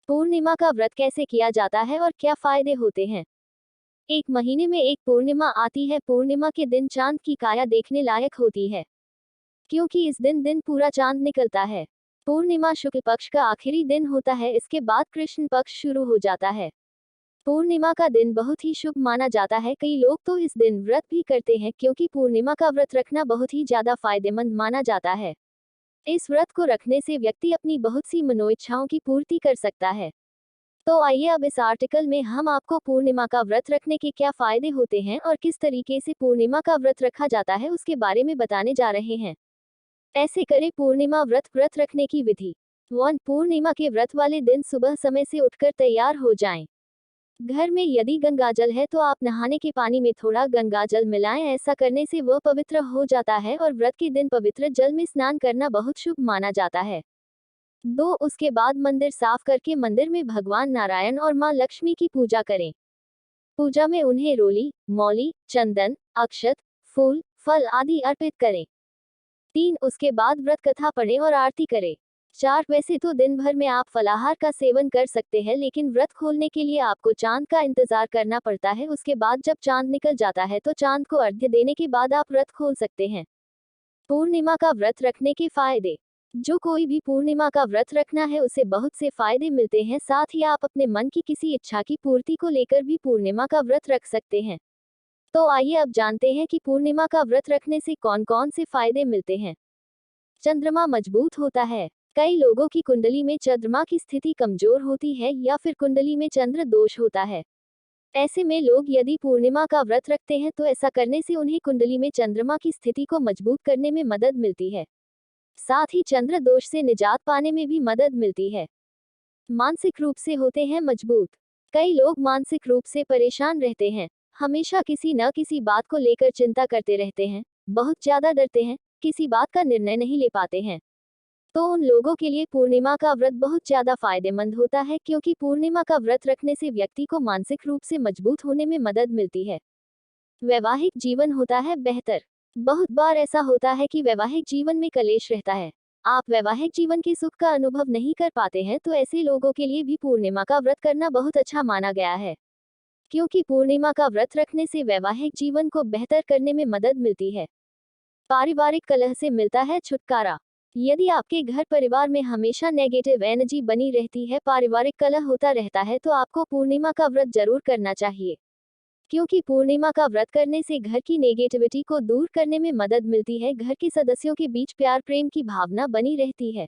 पूर्णिमा का व्रत कैसे किया जाता है और क्या फायदे होते हैं? एक महीने में एक पूर्णिमा आती है। पूर्णिमा के दिन चांद की काया देखने लायक होती है, क्योंकि इस दिन पूरा चांद निकलता है। पूर्णिमा शुक्ल पक्ष का आखिरी दिन होता है, इसके बाद कृष्ण पक्ष शुरू हो जाता है। पूर्णिमा का दिन बहुत ही शुभ माना जाता है। कई लोग तो इस दिन व्रत भी करते हैं, क्योंकि पूर्णिमा का व्रत रखना बहुत ही ज्यादा फायदेमंद माना जाता है। इस व्रत को रखने से व्यक्ति अपनी बहुत सी मनोइच्छाओं की पूर्ति कर सकता है। तो आइए अब इस आर्टिकल में हम आपको पूर्णिमा का व्रत रखने के क्या फायदे होते हैं और किस तरीके से पूर्णिमा का व्रत रखा जाता है उसके बारे में बताने जा रहे हैं। ऐसे करें पूर्णिमा व्रत रखने की विधि। 1. पूर्णिमा के व्रत वाले दिन सुबह समय से उठकर तैयार हो जाएं। घर में यदि गंगाजल है तो आप नहाने के पानी में थोड़ा गंगाजल मिलाएं। ऐसा करने से वह पवित्र हो जाता है और व्रत के दिन पवित्र जल में स्नान करना बहुत शुभ माना जाता है। 2. उसके बाद मंदिर साफ करके मंदिर में भगवान नारायण और मां लक्ष्मी की पूजा करें। पूजा में उन्हें रोली, मौली, चंदन, अक्षत, फूल, फल आदि अर्पित करें। 3. उसके बाद व्रत कथा पढ़ें और आरती करें। 4. वैसे तो दिन भर में आप फलाहार का सेवन कर सकते हैं, लेकिन व्रत खोलने के लिए आपको चांद का इंतजार करना पड़ता है। उसके बाद जब चांद निकल जाता है तो चांद को अर्घ्य देने के बाद आप व्रत खोल सकते हैं। पूर्णिमा का व्रत रखने के फायदे। जो कोई भी पूर्णिमा का व्रत रखना है उसे बहुत से फायदे मिलते हैं। साथ ही आप अपने मन की किसी इच्छा की पूर्ति को लेकर भी पूर्णिमा का व्रत रख सकते हैं। तो आइए अब जानते हैं कि पूर्णिमा का व्रत रखने से कौन कौन से फायदे मिलते हैं। चंद्रमा मजबूत होता है। कई लोगों की कुंडली में चंद्रमा की स्थिति कमजोर होती है या फिर कुंडली में चंद्र दोष होता है। ऐसे में लोग यदि पूर्णिमा का व्रत रखते हैं तो ऐसा करने से उन्हें कुंडली में चंद्रमा की स्थिति को मजबूत करने में मदद मिलती है। साथ ही चंद्र दोष से निजात पाने में भी मदद मिलती है। मानसिक रूप से होते हैं मजबूत। कई लोग मानसिक रूप से परेशान रहते हैं, हमेशा किसी न किसी बात को लेकर चिंता करते रहते हैं, बहुत ज्यादा डरते हैं, किसी बात का निर्णय नहीं ले पाते हैं। तो उन लोगों के लिए पूर्णिमा का व्रत बहुत ज्यादा फायदेमंद होता है, क्योंकि पूर्णिमा का व्रत रखने से व्यक्ति को मानसिक रूप से मजबूत होने में मदद मिलती है। वैवाहिक जीवन होता है बेहतर। बहुत बार ऐसा होता है कि वैवाहिक जीवन में कलेश रहता है, आप वैवाहिक जीवन के सुख का अनुभव नहीं कर पाते हैं, तो ऐसे लोगों के लिए भी पूर्णिमा का व्रत करना बहुत अच्छा माना गया है, क्योंकि पूर्णिमा का व्रत रखने से वैवाहिक जीवन को बेहतर करने में मदद मिलती है। पारिवारिक कलह से मिलता है छुटकारा। यदि आपके घर परिवार में हमेशा नेगेटिव एनर्जी बनी रहती है, पारिवारिक कलह होता रहता है, तो आपको पूर्णिमा का व्रत जरूर करना चाहिए, क्योंकि पूर्णिमा का व्रत करने से घर की नेगेटिविटी को दूर करने में मदद मिलती है। घर के सदस्यों के बीच प्यार प्रेम की भावना बनी रहती है।